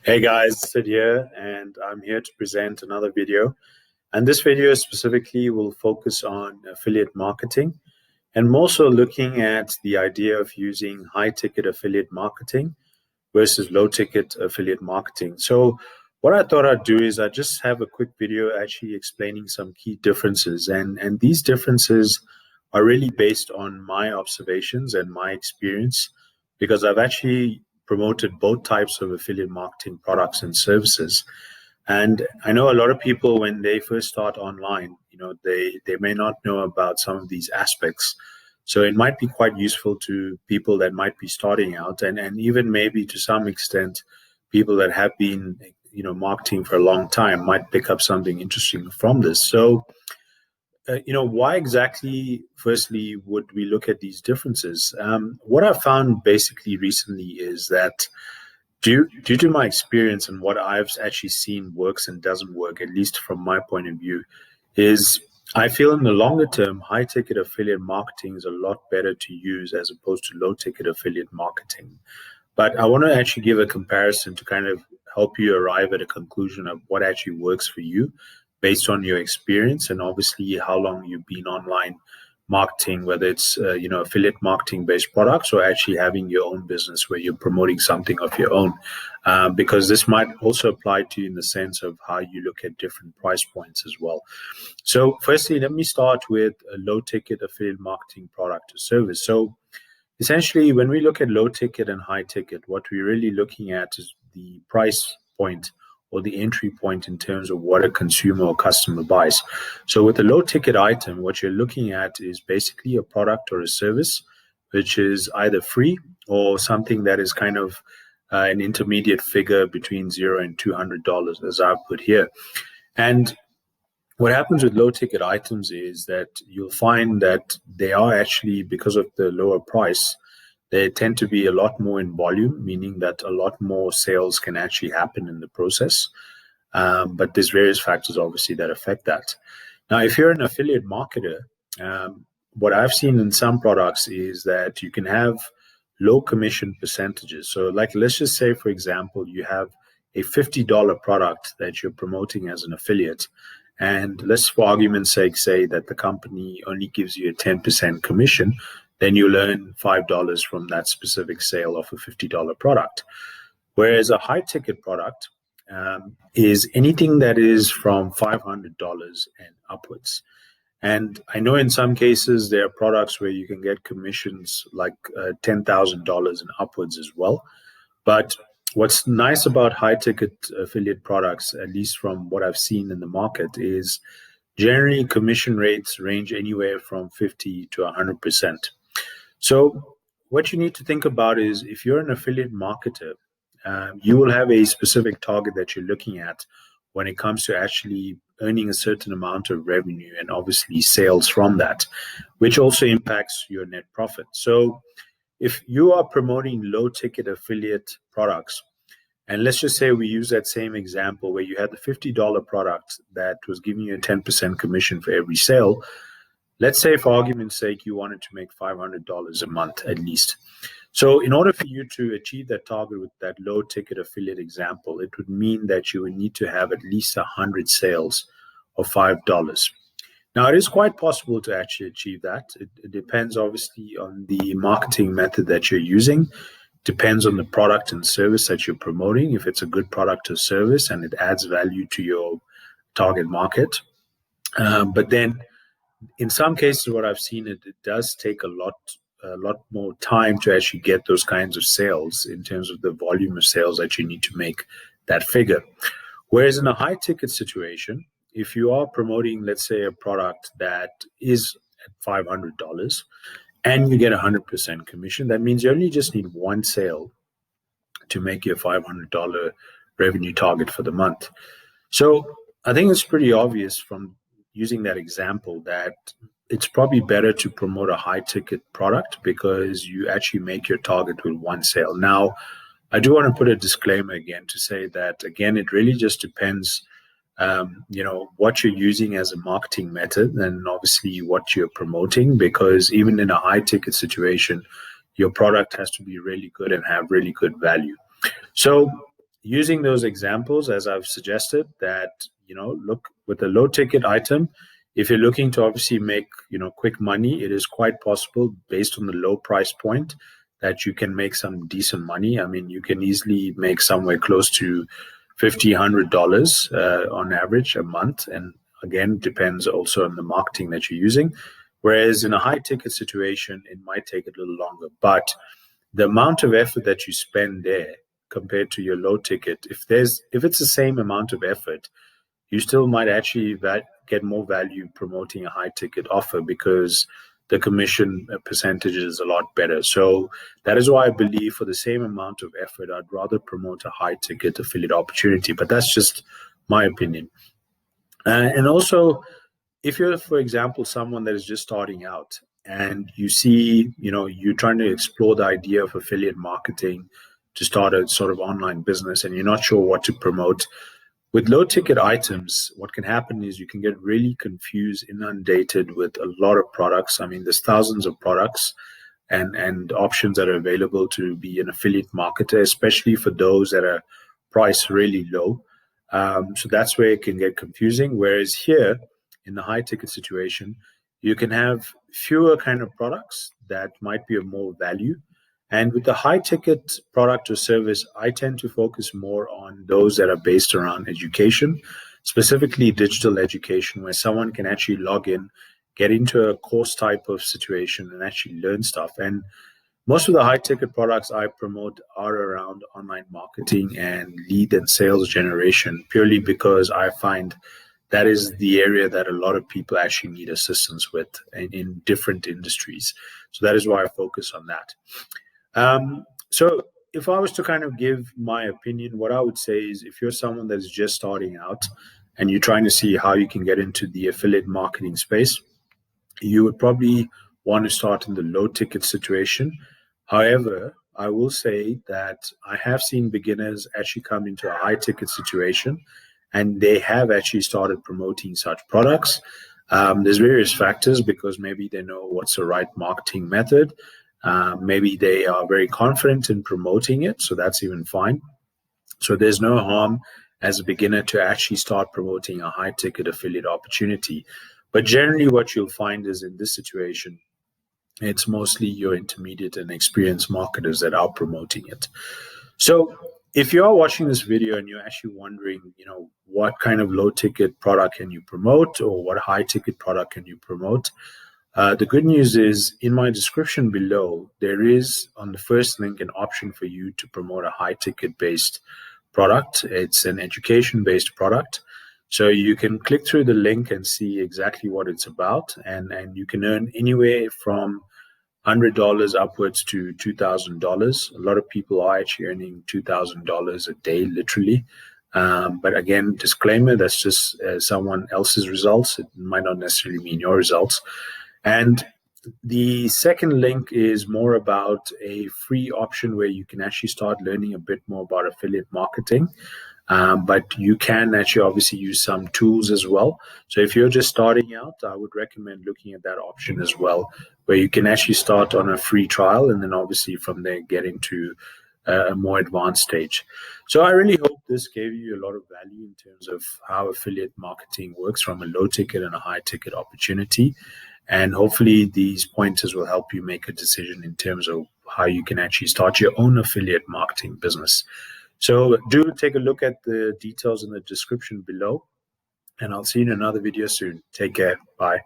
Hey guys, Sid here, and I'm here to present another video. And this video specifically will focus on affiliate marketing and more so looking at the idea of using high ticket affiliate marketing versus low ticket affiliate marketing. So, what I thought I'd do is I just have a quick video actually explaining some key differences. And these differences are really based on my observations and my experience because I've actually promoted both types of affiliate marketing products and services. And I know a lot of people when they first start online, they may not know about some of these aspects. So it might be quite useful to people that might be starting out and even maybe to some extent people that have been, marketing for a long time might pick up something interesting from this. So why exactly, firstly, would we look at these differences? What I've found basically recently is that due to my experience and what I've actually seen works and doesn't work, at least from my point of view, is I feel in the longer term, high ticket affiliate marketing is a lot better to use as opposed to low ticket affiliate marketing. But I want to actually give a comparison to kind of help you arrive at a conclusion of what actually works for you based on your experience and obviously how long you've been online marketing, whether it's affiliate marketing based products or actually having your own business where you're promoting something of your own, because this might also apply to you in the sense of how you look at different price points as well. So firstly, let me start with a low ticket affiliate marketing product or service. So essentially, when we look at low ticket and high ticket, what we're really looking at is the price point or the entry point in terms of what a consumer or customer buys. So with a low ticket item, what you're looking at is basically a product or a service, which is either free or something that is kind of an intermediate figure between $0 and $200, as I've put here. And what happens with low ticket items is that you'll find that they are actually, because of the lower price, they tend to be a lot more in volume, meaning that a lot more sales can actually happen in the process. But there's various factors, obviously, that affect that. Now, if you're an affiliate marketer, what I've seen in some products is that you can have low commission percentages. So, like, let's just say, for example, you have a $50 product that you're promoting as an affiliate. And let's, for argument's sake, say that the company only gives you a 10% commission, then you'll earn $5 from that specific sale of a $50 product. Whereas a high ticket product is anything that is from $500 and upwards. And I know in some cases there are products where you can get commissions like $10,000 and upwards as well. But what's nice about high ticket affiliate products, at least from what I've seen in the market, is generally commission rates range anywhere from 50 to 100%. So what you need to think about is if you're an affiliate marketer, you will have a specific target that you're looking at when it comes to actually earning a certain amount of revenue and obviously sales from that, which also impacts your net profit. So if you are promoting low ticket affiliate products, and let's just say we use that same example where you had the $50 product that was giving you a 10% commission for every sale. Let's say, for argument's sake, you wanted to make $500 a month at least. So in order for you to achieve that target with that low ticket affiliate example, it would mean that you would need to have at least 100 sales of $5. Now, it is quite possible to actually achieve that. It depends, obviously, on the marketing method that you're using. Depends on the product and service that you're promoting, if it's a good product or service and it adds value to your target market. But then in some cases, what I've seen, it does take a lot more time to actually get those kinds of sales in terms of the volume of sales that you need to make that figure. Whereas in a high ticket situation, if you are promoting, let's say, a product that is at $500 and you get 100% commission, that means you only just need one sale to make your $500 revenue target for the month. So I think it's pretty obvious from using that example that it's probably better to promote a high ticket product because you actually make your target with one sale. Now, I do want to put a disclaimer again to say that, again, it really just depends, what you're using as a marketing method and obviously what you're promoting, because even in a high ticket situation, your product has to be really good and have really good value. So using those examples, as I've suggested, that, look, with a low ticket item, if you're looking to obviously make, quick money, it is quite possible based on the low price point that you can make some decent money. I mean, you can easily make somewhere close to $50, $100 on average a month. And again, depends also on the marketing that you're using. Whereas in a high ticket situation, it might take a little longer. But the amount of effort that you spend there compared to your low ticket, if it's the same amount of effort, you still might actually get more value promoting a high ticket offer because the commission percentage is a lot better. So that is why I believe for the same amount of effort, I'd rather promote a high ticket affiliate opportunity. But that's just my opinion. And also, if you're, for example, someone that is just starting out and you see, you're trying to explore the idea of affiliate marketing to start a sort of online business and you're not sure what to promote, with low ticket items, what can happen is you can get really confused, inundated with a lot of products. I mean, there's thousands of products and options that are available to be an affiliate marketer, especially for those that are priced really low. So that's where it can get confusing. Whereas here, in the high ticket situation, you can have fewer kind of products that might be of more value. And with the high ticket product or service, I tend to focus more on those that are based around education, specifically digital education, where someone can actually log in, get into a course type of situation and actually learn stuff. And most of the high ticket products I promote are around online marketing and lead and sales generation, purely because I find that is the area that a lot of people actually need assistance with in different industries. So that is why I focus on that. So if I was to kind of give my opinion, what I would say is if you're someone that's just starting out and you're trying to see how you can get into the affiliate marketing space, you would probably want to start in the low ticket situation. However, I will say that I have seen beginners actually come into a high ticket situation and they have actually started promoting such products. There's various factors because maybe they know what's the right marketing method. Maybe they are very confident in promoting it, so that's even fine. So there's no harm as a beginner to actually start promoting a high ticket affiliate opportunity. But generally what you'll find is in this situation, it's mostly your intermediate and experienced marketers that are promoting it. So if you are watching this video and you're actually wondering, what kind of low ticket product can you promote or what high ticket product can you promote? The good news is in my description below, there is on the first link an option for you to promote a high ticket based product. It's an education based product. So you can click through the link and see exactly what it's about. And you can earn anywhere from $100 upwards to $2,000. A lot of people are actually earning $2,000 a day, literally. But again, disclaimer, that's just someone else's results. It might not necessarily mean your results. And the second link is more about a free option where you can actually start learning a bit more about affiliate marketing. But you can actually obviously use some tools as well. So if you're just starting out, I would recommend looking at that option as well, where you can actually start on a free trial and then obviously from there get into a more advanced stage. So I really hope this gave you a lot of value in terms of how affiliate marketing works from a low ticket and a high ticket opportunity. And hopefully these pointers will help you make a decision in terms of how you can actually start your own affiliate marketing business. So do take a look at the details in the description below, and I'll see you in another video soon. Take care. Bye.